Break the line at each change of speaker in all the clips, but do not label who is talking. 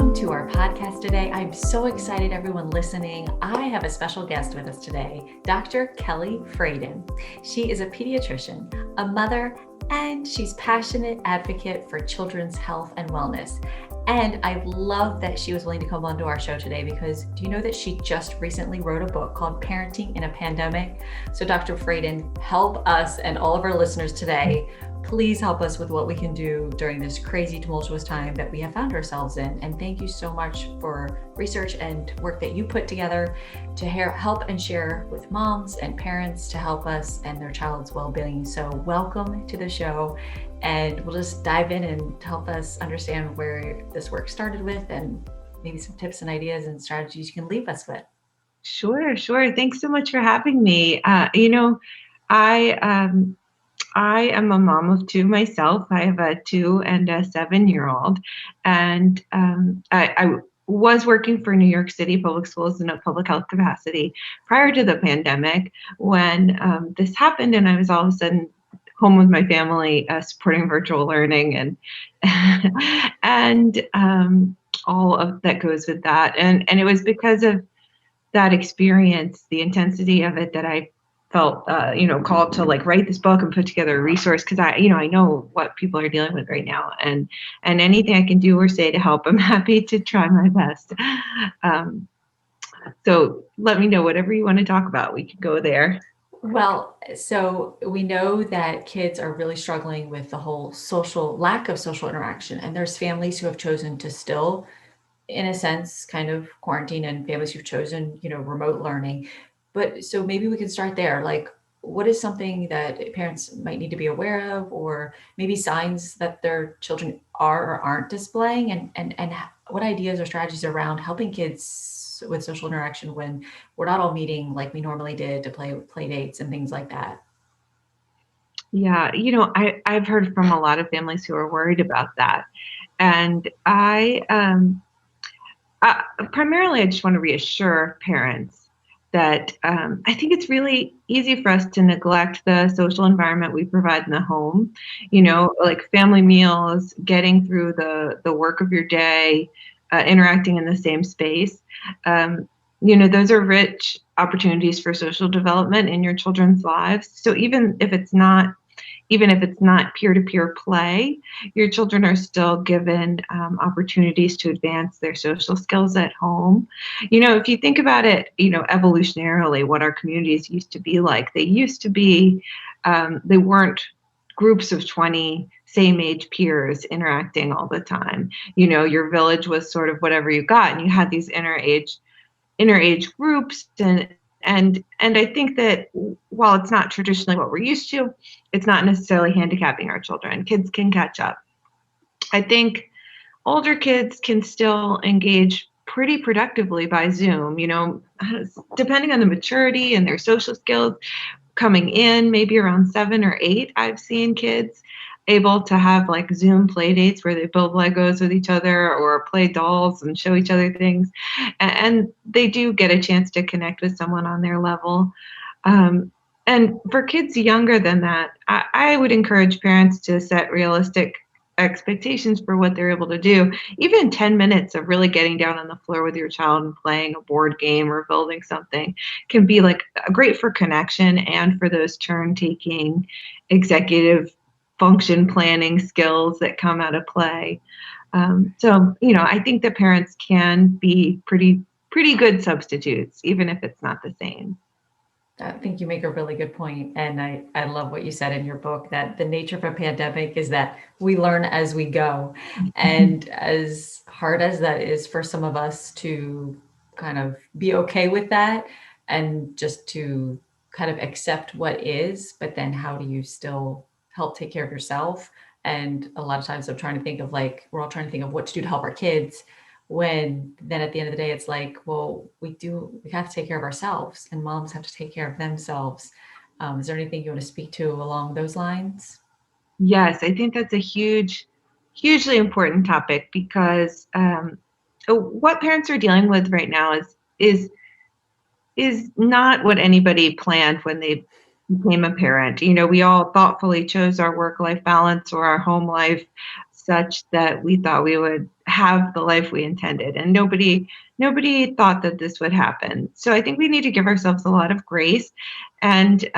welcome to our podcast today. I'm so excited, everyone listening. I have a special guest with us today, Dr. Kelly Fradin. She is a pediatrician, a mother, and she's passionate advocate for children's health and wellness. And I love that she was willing to come onto our show today because do you know that she just recently wrote a book called Parenting in a Pandemic? So Dr. Fradin, help us and all of our listeners today. Please help us with what we can do during this crazy, tumultuous time that we have found ourselves in. And thank you so much for research and work that you put together to help and share with moms and parents to help us and their child's well-being. So welcome to the show. And we'll just dive in and help us understand where this work started with and maybe some tips and ideas and strategies you can leave us with.
Sure. Thanks so much for having me. I am a mom of two myself. I have a 2 and a 7-year-old, and I was working for New York City public schools in a public health capacity prior to the pandemic when this happened, and I was all of a sudden home with my family, supporting virtual learning and and all of that goes with that. And it was because of that experience, the intensity of it, that I felt, called to write this book and put together a resource because I know what people are dealing with right now, and anything I can do or say to help, I'm happy to try my best. So let me know whatever you want to talk about. We can go there.
Well, so we know that kids are really struggling with the whole lack of social interaction, and there's families who have chosen to still, in a sense, kind of quarantine, and families who've chosen, remote learning. But so maybe we can start there. Like, what is something that parents might need to be aware of, or maybe signs that their children are or aren't displaying, and what ideas or strategies around helping kids with social interaction when we're not all meeting like we normally did to play dates and things like that?
Yeah, I've heard from a lot of families who are worried about that, and primarily I just want to reassure parents that I think it's really easy for us to neglect the social environment we provide in the home, like family meals, getting through the work of your day, interacting in the same space. Those are rich opportunities for social development in your children's lives. So even if it's not peer-to-peer play, your children are still given opportunities to advance their social skills at home. If you think about it, evolutionarily, what our communities used to be like, they weren't groups of 20 same age peers interacting all the time. Your village was sort of whatever you got, and you had these inner age groups, and I think that while it's not traditionally what we're used to, it's not necessarily handicapping our children. Kids can catch up. I think older kids can still engage pretty productively by Zoom, depending on the maturity and their social skills. Coming in maybe around 7 or 8, I've seen kids able to have like Zoom play dates where they build Legos with each other or play dolls and show each other things. And they do get a chance to connect with someone on their level. And for kids younger than that, I would encourage parents to set realistic expectations for what they're able to do. Even 10 minutes of really getting down on the floor with your child and playing a board game or building something can be like great for connection and for those turn-taking executive function planning skills that come out of play. I think that parents can be pretty good substitutes, even if it's not the same.
I think you make a really good point. And I love what you said in your book, that the nature of a pandemic is that we learn as we go. And as hard as that is for some of us to kind of be okay with that and just to kind of accept what is, but then how do you still help take care of yourself? And a lot of times we're all trying to think of what to do to help our kids, when then at the end of the day, it's like, well, we have to take care of ourselves, and moms have to take care of themselves. Is there anything you want to speak to along those lines?
Yes, I think that's a hugely important topic because what parents are dealing with right now is not what anybody planned when they became a parent. We all thoughtfully chose our work-life balance or our home life such that we thought we would have the life we intended, and nobody thought that this would happen. So I think we need to give ourselves a lot of grace, and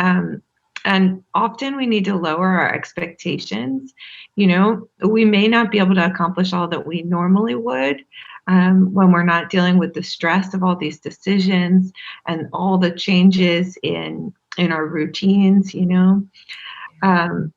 often we need to lower our expectations. We may not be able to accomplish all that we normally would, when we're not dealing with the stress of all these decisions and all the changes in our routines. And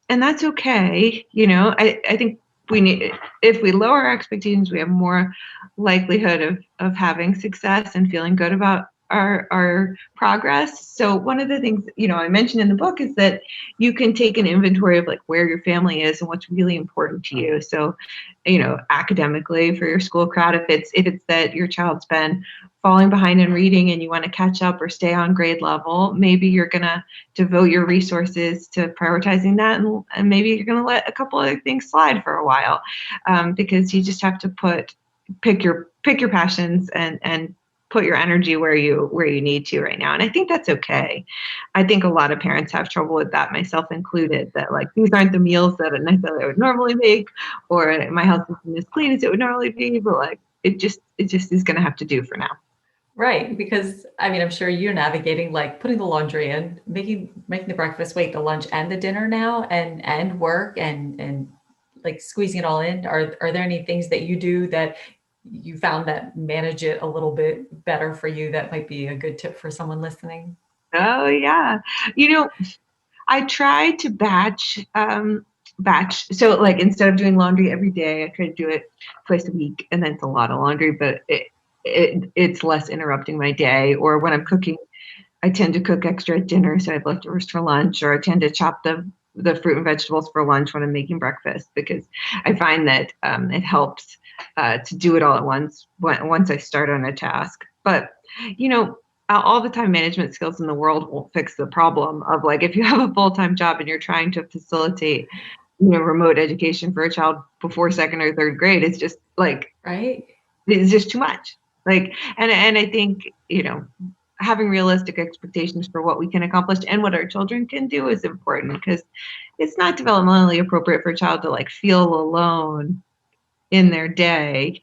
that's okay. I think if we lower our expectations, we have more likelihood of having success and feeling good about our progress. So one of the things, I mentioned in the book is that you can take an inventory of like where your family is and what's really important to you. So, academically for your school crowd, if it's that your child's been falling behind in reading and you want to catch up or stay on grade level, maybe you're going to devote your resources to prioritizing that, and maybe you're going to let a couple other things slide for a while, because you just have to pick your passions and put your energy where you need to right now. And I think that's okay. I think a lot of parents have trouble with that, myself included, that like these aren't the meals that I would normally make, or my house isn't as clean as it would normally be, but like it just is going to have to do for now.
Right, because I mean, I'm sure you're navigating like putting the laundry in, making the breakfast, wait, the lunch and the dinner now, and work and like squeezing it all in. Are there any things that you do that you found that manage it a little bit better for you that might be a good tip for someone listening?
Oh yeah. I try to batch. So like instead of doing laundry every day, I try to do it twice a week, and then it's a lot of laundry, but it's less interrupting my day. Or when I'm cooking, I tend to cook extra at dinner, so I have leftovers for lunch, or I tend to chop the fruit and vegetables for lunch when I'm making breakfast, because I find that it helps to do it all at once once I start on a task. But all the time management skills in the world won't fix the problem of like if you have a full-time job and you're trying to facilitate remote education for a child before second or third grade. It's just like
Right?
it's just too much. Like, and I think having realistic expectations for what we can accomplish and what our children can do is important, because it's not developmentally appropriate for a child to like feel alone in their day.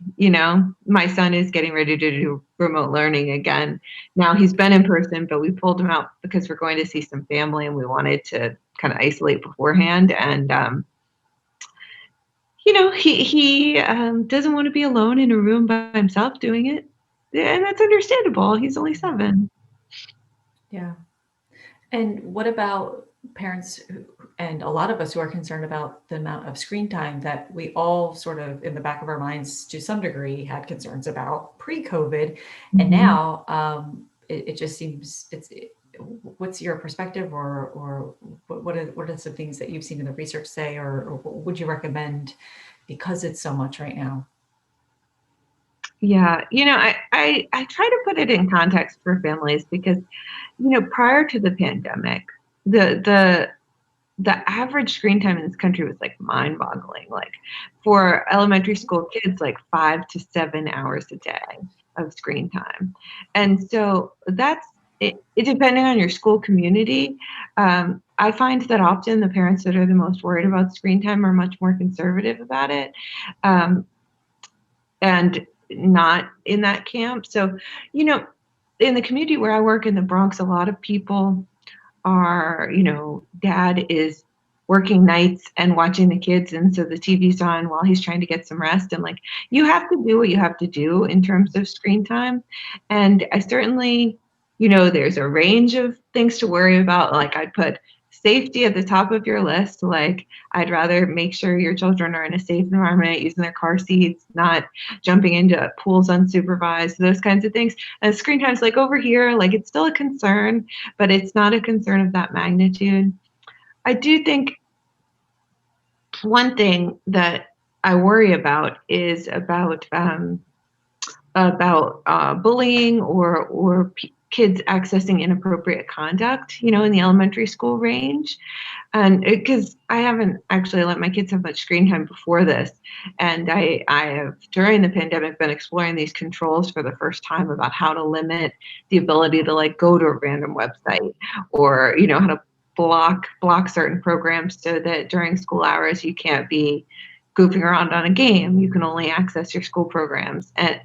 My son is getting ready to do remote learning again. Now he's been in person, but we pulled him out because we're going to see some family and we wanted to kind of isolate beforehand. And he doesn't want to be alone in a room by himself doing it, and that's understandable. He's only 7.
Yeah. And what about parents and a lot of us who are concerned about the amount of screen time that we all sort of in the back of our minds to some degree had concerns about pre-COVID, and
Mm-hmm.
now it just seems what's your perspective, or what are some things that you've seen in the research say, or what would you recommend because it's so much right now?
Yeah, I try to put it in context for families, because prior to the pandemic, the average screen time in this country was like mind-boggling. Like for elementary school kids, like 5 to 7 hours a day of screen time. And so that's it depending on your school community. I find that often the parents that are the most worried about screen time are much more conservative about it, and not in that camp. So, in the community where I work in the Bronx, a lot of people are, dad is working nights and watching the kids, and so the TV's on while he's trying to get some rest. And like, you have to do what you have to do in terms of screen time. And I certainly, there's a range of things to worry about. Like, I'd put safety at the top of your list. Like, I'd rather make sure your children are in a safe environment, using their car seats, not jumping into pools unsupervised, those kinds of things. And screen time's like over here, like it's still a concern, but it's not a concern of that magnitude. I do think one thing that I worry about is about bullying, or kids accessing inappropriate conduct, in the elementary school range. And because I haven't actually let my kids have much screen time before this, and I have during the pandemic been exploring these controls for the first time about how to limit the ability to like go to a random website, or how to block certain programs so that during school hours you can't be goofing around on a game. You can only access your school programs. And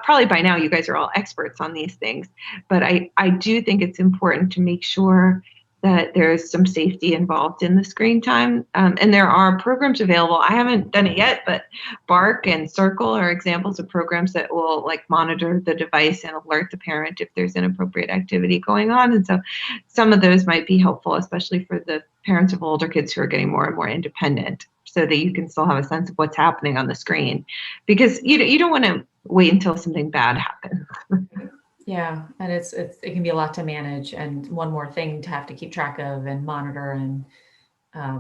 probably by now you guys are all experts on these things, but I do think it's important to make sure that there's some safety involved in the screen time. And there are programs available. I haven't done it yet, but Bark and Circle are examples of programs that will like monitor the device and alert the parent if there's inappropriate activity going on. And so some of those might be helpful, especially for the parents of older kids who are getting more and more independent, so that you can still have a sense of what's happening on the screen, because you don't want to wait until something bad happens.
Yeah, and it can be a lot to manage, and one more thing to have to keep track of and monitor, and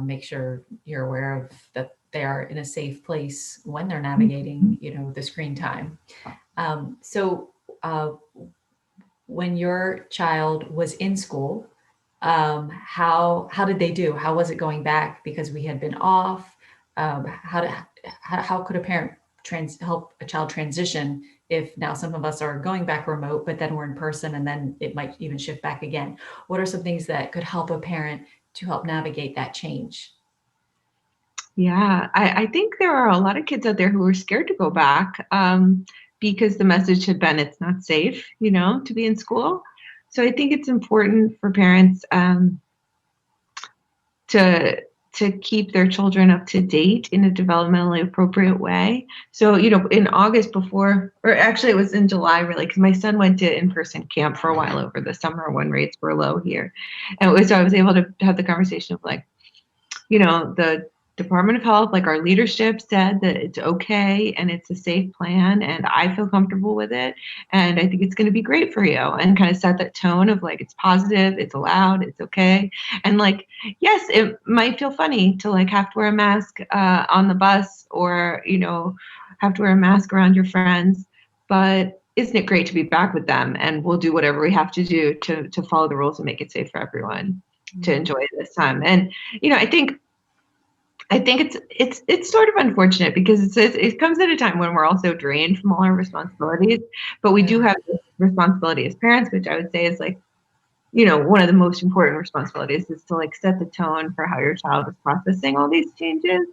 make sure you're aware of that they are in a safe place when they're navigating, the screen time. So when your child was in school, how did they do? How was it going back? Because we had been off. How could a parent help a child transition if now some of us are going back remote, but then we're in person, and then it might even shift back again? What are some things that could help a parent to help navigate that change?
Yeah, I think there are a lot of kids out there who are scared to go back, because the message had been it's not safe, to be in school. So I think it's important for parents to keep their children up to date in a developmentally appropriate way. So, in August before, or actually it was in July really, because my son went to in-person camp for a while over the summer when rates were low here. And so I was able to have the conversation of like, the Department of Health, like our leadership said that it's okay and it's a safe plan and I feel comfortable with it. And I think it's going to be great for you, and kind of set that tone of like, it's positive, it's allowed, it's okay. And like, yes, it might feel funny to like have to wear a mask on the bus, or, have to wear a mask around your friends, but isn't it great to be back with them? And we'll do whatever we have to do to follow the rules and make it safe for everyone to enjoy this time. And, I think it's sort of unfortunate because it comes at a time when we're also drained from all our responsibilities, but we do have this responsibility as parents, which I would say is like, one of the most important responsibilities is to like set the tone for how your child is processing all these changes.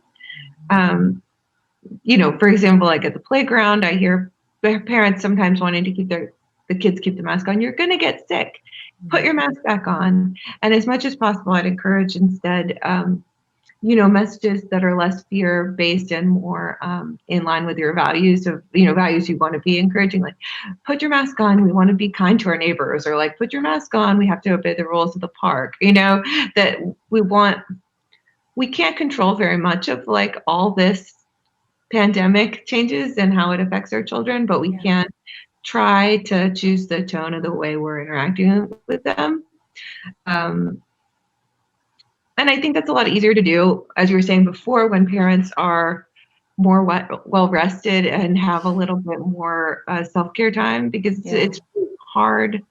For example, like at the playground, I hear parents sometimes wanting to keep the kids keep the mask on. You're going to get sick. Put your mask back on. And as much as possible, I'd encourage instead, messages that are less fear-based and more in line with your values of, values you want to be encouraging, like put your mask on, we want to be kind to our neighbors, or like put your mask on, we have to obey the rules of the park, that we can't control very much of like all this pandemic changes and how it affects our children, but we can try to choose the tone of the way we're interacting with them. And I think that's a lot easier to do, as you were saying before, when parents are more well rested and have a little bit more self-care time, because it's really hard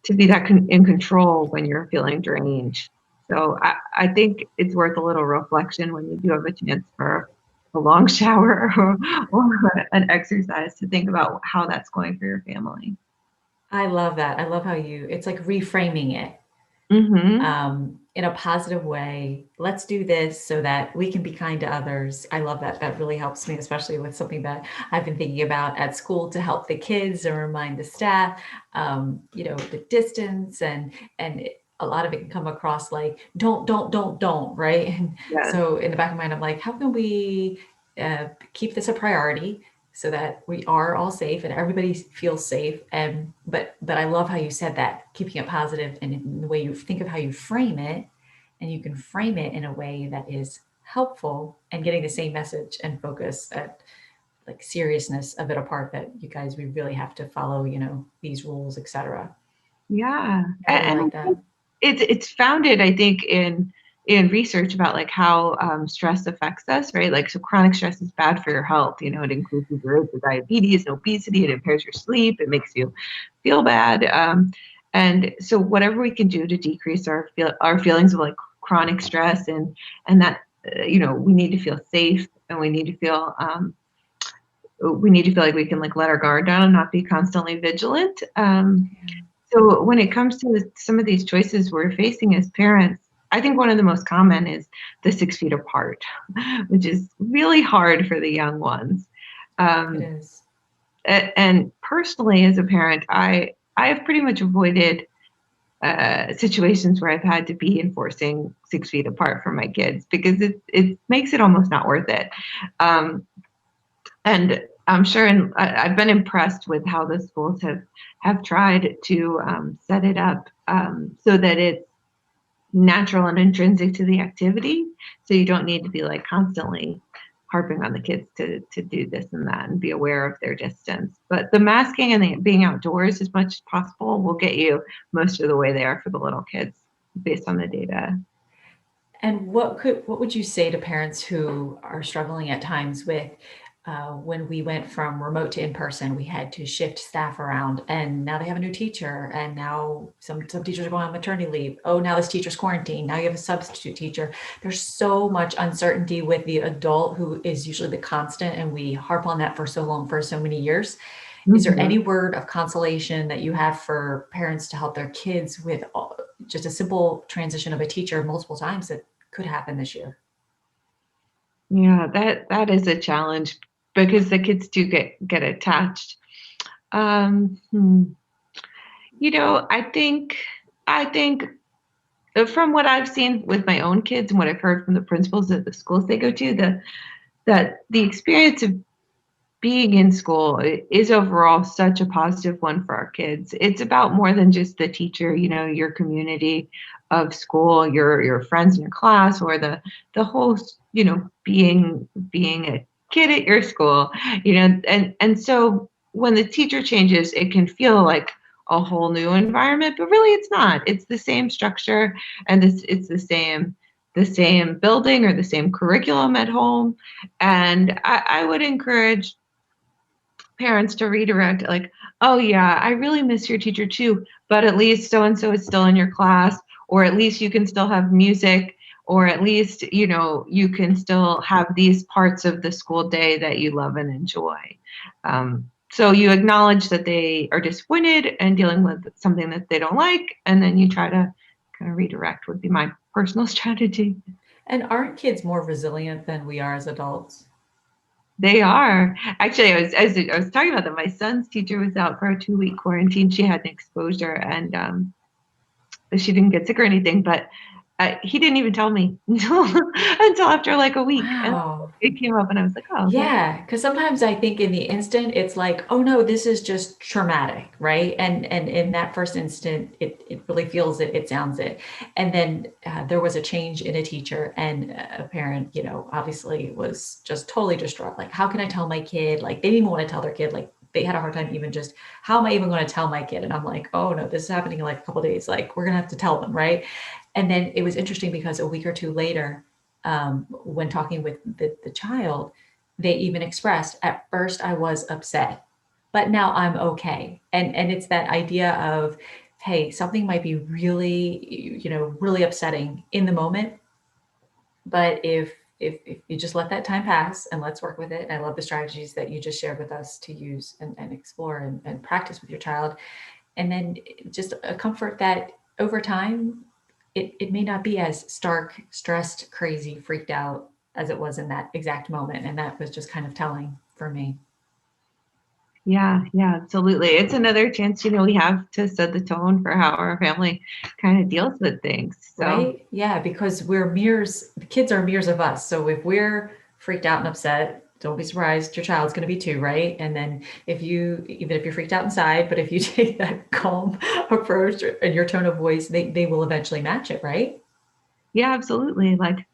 to be that in control when you're feeling drained. So I think it's worth a little reflection when you do have a chance for a long shower or an exercise, to think about how that's going for your family.
I love that. I love how it's like reframing it. In a positive way. Let's do this so that we can be kind to others. I love that. That really helps me, especially with something that I've been thinking about at school to help the kids and remind the staff, the distance, and a lot of it can come across like don't, right? And so in the back of my mind, I'm like, how can we keep this a priority so that we are all safe and everybody feels safe? And but I love how you said that, keeping it positive, and in the way you think of how you frame it, and you can frame it in a way that is helpful and getting the same message and focus at like seriousness of it apart, that you guys, we really have to follow, these rules, etc.
Yeah.
I really like that.
It's founded, I think, in research about like how stress affects us, right? Like, so chronic stress is bad for your health. It increases your risk of diabetes and obesity. It impairs your sleep. It makes you feel bad. And so whatever we can do to decrease our feelings of like chronic stress, and that, we need to feel safe, and we need to feel like we can like let our guard down and not be constantly vigilant. So when it comes to some of these choices we're facing as parents, I think one of the most common is the 6 feet apart, which is really hard for the young ones.
It
Um,
is.
and personally, as a parent, I have pretty much avoided situations where I've had to be enforcing 6 feet apart for my kids because it makes it almost not worth it. Um, and I'm sure, and I've been impressed with how the schools have tried to set it up so that it's natural and intrinsic to the activity. So you don't need to be like constantly harping on the kids to do this and that and be aware of their distance. But the masking and the being outdoors as much as possible will get you most of the way there for the little kids based on the data.
And what would you say to parents who are struggling at times with when we went from remote to in person, we had to shift staff around, and now they have a new teacher, and now some teachers are going on maternity leave. Oh, now this teacher's quarantined. Now you have a substitute teacher. There's so much uncertainty with the adult who is usually the constant, and we harp on that for so long, for so many years. Is there any
Mm-hmm.
word of consolation that you have for parents to help their kids with just a simple transition of a teacher multiple times that could happen this year?
Yeah, that is a challenge because the kids do get attached. Um, hmm. I think from what I've seen with my own kids and what I've heard from the principals at the schools they go to, that the experience of being in school is overall such a positive one for our kids. It's about more than just the teacher, your community of school, your friends in your class, or the whole, being a kid at your school, and so when the teacher changes, it can feel like a whole new environment, but really it's not. It's the same structure and it's the same building or the same curriculum at home. And I would encourage parents to redirect like, oh yeah, I really miss your teacher too, but at least so and so is still in your class, or at least you can still have music, or at least you can still have these parts of the school day that you love and enjoy. So you acknowledge that they are disappointed and dealing with something that they don't like, and then you try to kind of redirect would be my personal strategy.
And aren't kids more resilient than we are as adults?
They are. Actually, I was talking about that. My son's teacher was out for a 2-week quarantine. She had an exposure, and she didn't get sick or anything, but he didn't even tell me until after like a week. And
Wow.
it came up, and I was like, oh, okay.
Yeah, because sometimes I think in the instant it's like, oh no, this is just traumatic, right? And in that first instant, it really feels it, it sounds it. And then there was a change in a teacher, and a parent, obviously was just totally distraught. Like, how can I tell my kid? Like, they didn't even want to tell their kid. Like, they had a hard time even just, how am I even going to tell my kid? And I'm like, oh no, this is happening in like a couple of days. Like, we're gonna have to tell them, right? And then it was interesting because a week or two later, when talking with the child, they even expressed, at first I was upset, but now I'm okay. And it's that idea of, hey, something might be really, really upsetting in the moment, but if you just let that time pass and let's work with it. And I love the strategies that you just shared with us to use and explore and practice with your child. And then just a comfort that over time, it may not be as stark, stressed, crazy, freaked out as it was in that exact moment. And that was just kind of telling for me.
Yeah, yeah, absolutely. It's another chance, we have to set the tone for how our family kind of deals with things. So
Right? Yeah, because we're mirrors, the kids are mirrors of us. So if we're freaked out and upset, don't be surprised your child's going to be too, right? And then even if you're freaked out inside, but if you take that calm approach and your tone of voice, they will eventually match it, right?
yeah, absolutely. Like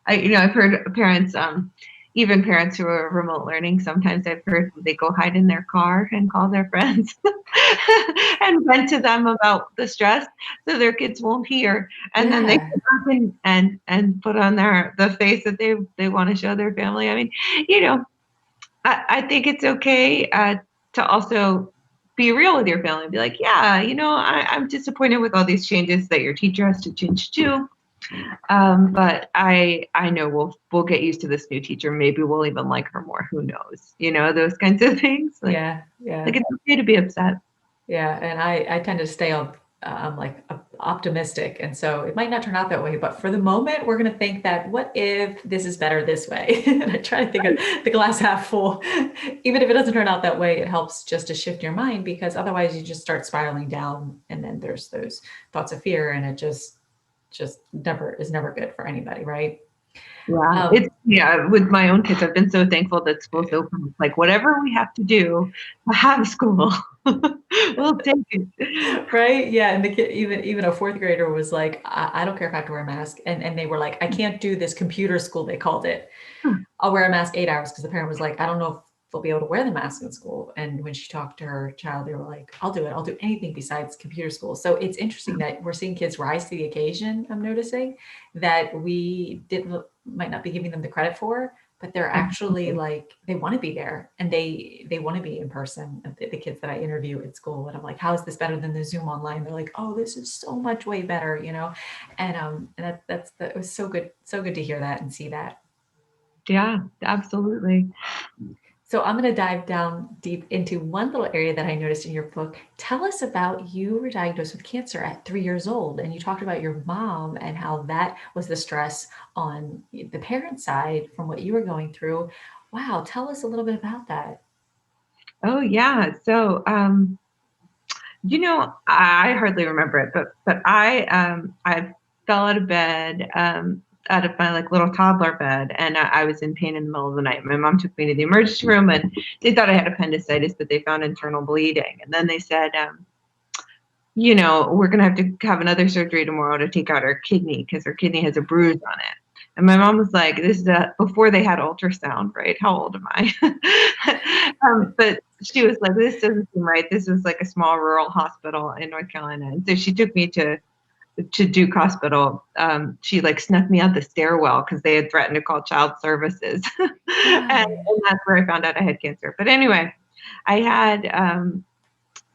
I've heard parents, even parents who are remote learning, sometimes I've heard they go hide in their car and call their friends and vent to them about the stress so their kids won't hear. And then they
Yeah.
come back and put on the face that they want to show their family. I mean, you know, I think it's okay to also be real with your family and be like, yeah, I'm disappointed with all these changes that your teacher has to change too. But I know we'll get used to this new teacher. Maybe we'll even like her more. Who knows? Those kinds of things. Like
Yeah. Yeah.
it's okay to be upset.
Yeah. And I tend to stay on like optimistic. And so it might not turn out that way, but for the moment, we're going to think that what if this is better this way? And I try to think of the glass half full. Even if it doesn't turn out that way, it helps just to shift your mind, because otherwise you just start spiraling down, and then there's those thoughts of fear, and it just never good for anybody, right?
Yeah, with my own kids, I've been so thankful that school's open. It's like, whatever we have to do to have school, we'll take it.
Right? Yeah. And the kid, even a fourth grader was like, I don't care if I have to wear a mask. And they were like, I can't do this computer school, they called it. I'll wear a mask 8 hours, because the parent was like, I don't know if they'll be able to wear the mask in school. And when she talked to her child, they were like, I'll do it. I'll do anything besides computer school. So it's interesting that we're seeing kids rise to the occasion. I'm noticing that we might not be giving them the credit for, but they're actually like, they want to be there, and they want to be in person. The kids that I interview at school, and I'm like, how is this better than the Zoom online? They're like, oh, this is so much way better, and that was so good to hear that and see that.
Yeah, absolutely.
So I'm going to dive down deep into one little area that I noticed in your book. Tell us about, you were diagnosed with cancer at 3 years old, and you talked about your mom and how that was the stress on the parent side from what you were going through. Wow, tell us a little bit about that.
Oh yeah. So I hardly remember it, but I fell out of bed, out of my like little toddler bed, and I was in pain in the middle of the night. My mom took me to the emergency room, and they thought I had appendicitis, but they found internal bleeding. And then they said, we're gonna have to have another surgery tomorrow to take out her kidney, because her kidney has a bruise on it. And my mom was like, this is before they had ultrasound, right? How old am I? But she was like, this doesn't seem right. This was like a small rural hospital in North Carolina. And so she took me to Duke Hospital. She like snuck me out the stairwell because they had threatened to call child services. And that's where I found out I had cancer. But anyway, I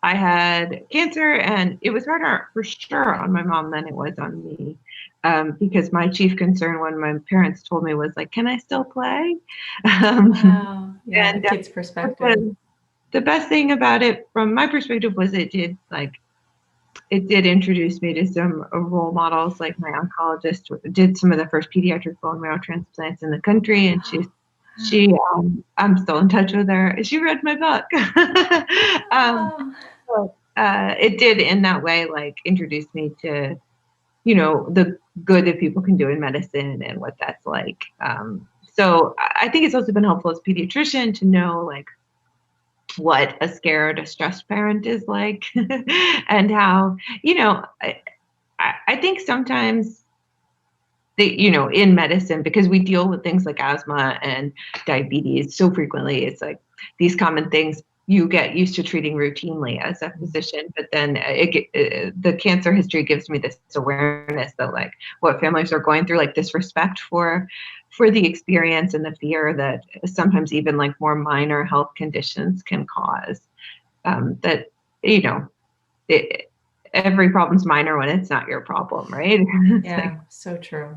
had cancer, and it was harder for sure on my mom than it was on me. Because my chief concern when my parents told me was like, can I still play?
Wow. Yeah,
And
kids' perspective.
the best thing about it from my perspective was it did introduce me to some role models. Like my oncologist did some of the first pediatric bone marrow transplants in the country, and I'm still in touch with her. She read my book. So, it did in that way, like, introduce me to, the good that people can do in medicine and what that's like. So I think it's also been helpful as a pediatrician to know, like, what a scared, a stressed parent is like, and how, I think sometimes in medicine, because we deal with things like asthma and diabetes so frequently, it's like these common things you get used to treating routinely as a physician. But then the cancer history gives me this awareness that, like, what families are going through, like this respect for the experience and the fear that sometimes even like more minor health conditions can cause. That every problem's minor when it's not your problem, right?
Yeah, so true.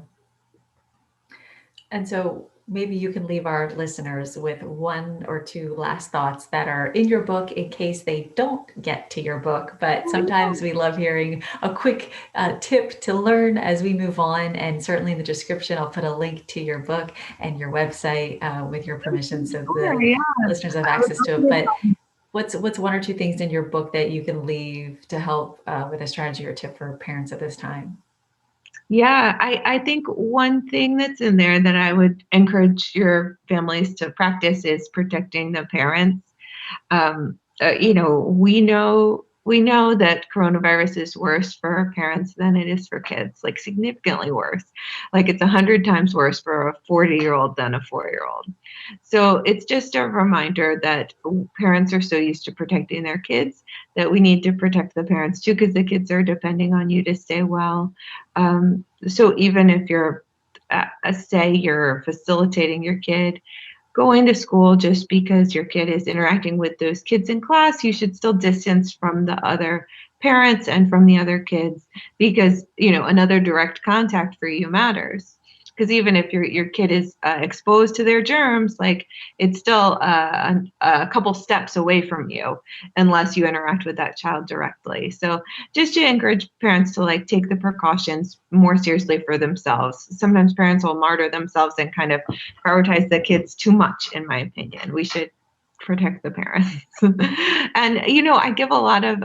And so maybe you can leave our listeners with one or two last thoughts that are in your book in case they don't get to your book. But sometimes we love hearing a quick tip to learn as we move on. And certainly in the description, I'll put a link to your book and your website with your permission, so the listeners have access to it. But what's one or two things in your book that you can leave to help with a strategy or tip for parents at this time?
Yeah, I think one thing that's in there that I would encourage your families to practice is protecting the parents. We know that coronavirus is worse for parents than it is for kids, like significantly worse. Like it's 100 times worse for a 40-year-old than a 4-year-old. So it's just a reminder that parents are so used to protecting their kids that we need to protect the parents too, because the kids are depending on you to stay well. So even if say you're facilitating your kid going to school, just because your kid is interacting with those kids in class, you should still distance from the other parents and from the other kids, because another direct contact for you matters. because even if your kid is exposed to their germs, like it's still a couple steps away from you unless you interact with that child directly. So just to encourage parents to like take the precautions more seriously for themselves. Sometimes parents will martyr themselves and kind of prioritize the kids too much, in my opinion. We should protect the parents. And I give a lot of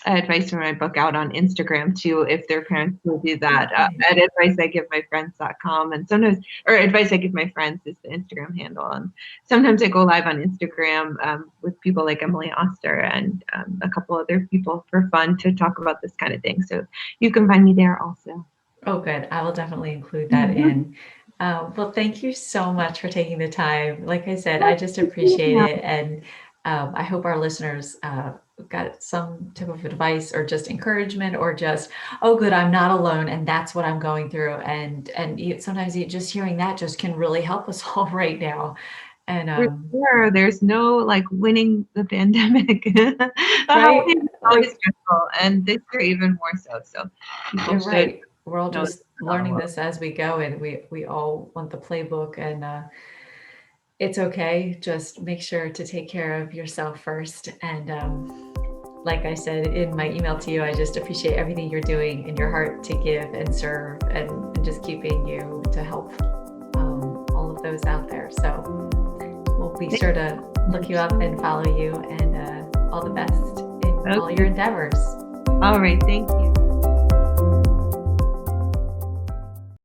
advice from my book out on Instagram too, if their parents will do that. At advice I give my friends.com, and sometimes, or advice I give my friends is the Instagram handle. And sometimes I go live on Instagram with people like Emily Oster and a couple other people for fun to talk about this kind of thing. So you can find me there also.
Oh, good. I will definitely include that in. Well, thank you so much for taking the time. Like I said, I just appreciate it. And I hope our listeners got some type of advice or just encouragement or just, oh, good, I'm not alone. And that's what I'm going through. And sometimes just hearing that just can really help us all right now. And
sure, there's no like winning the pandemic.
Right?
Always stressful, and this year even more so. So
You're right. We're all
know
just learning this as we go, and we all want the playbook, and it's okay. Just make sure to take care of yourself first. And like I said in my email to you, I just appreciate everything you're doing in your heart to give and serve, and just keeping you to help all of those out there. So we'll be sure to look you up and follow you, and all the best in all your endeavors.
All right. Thank you.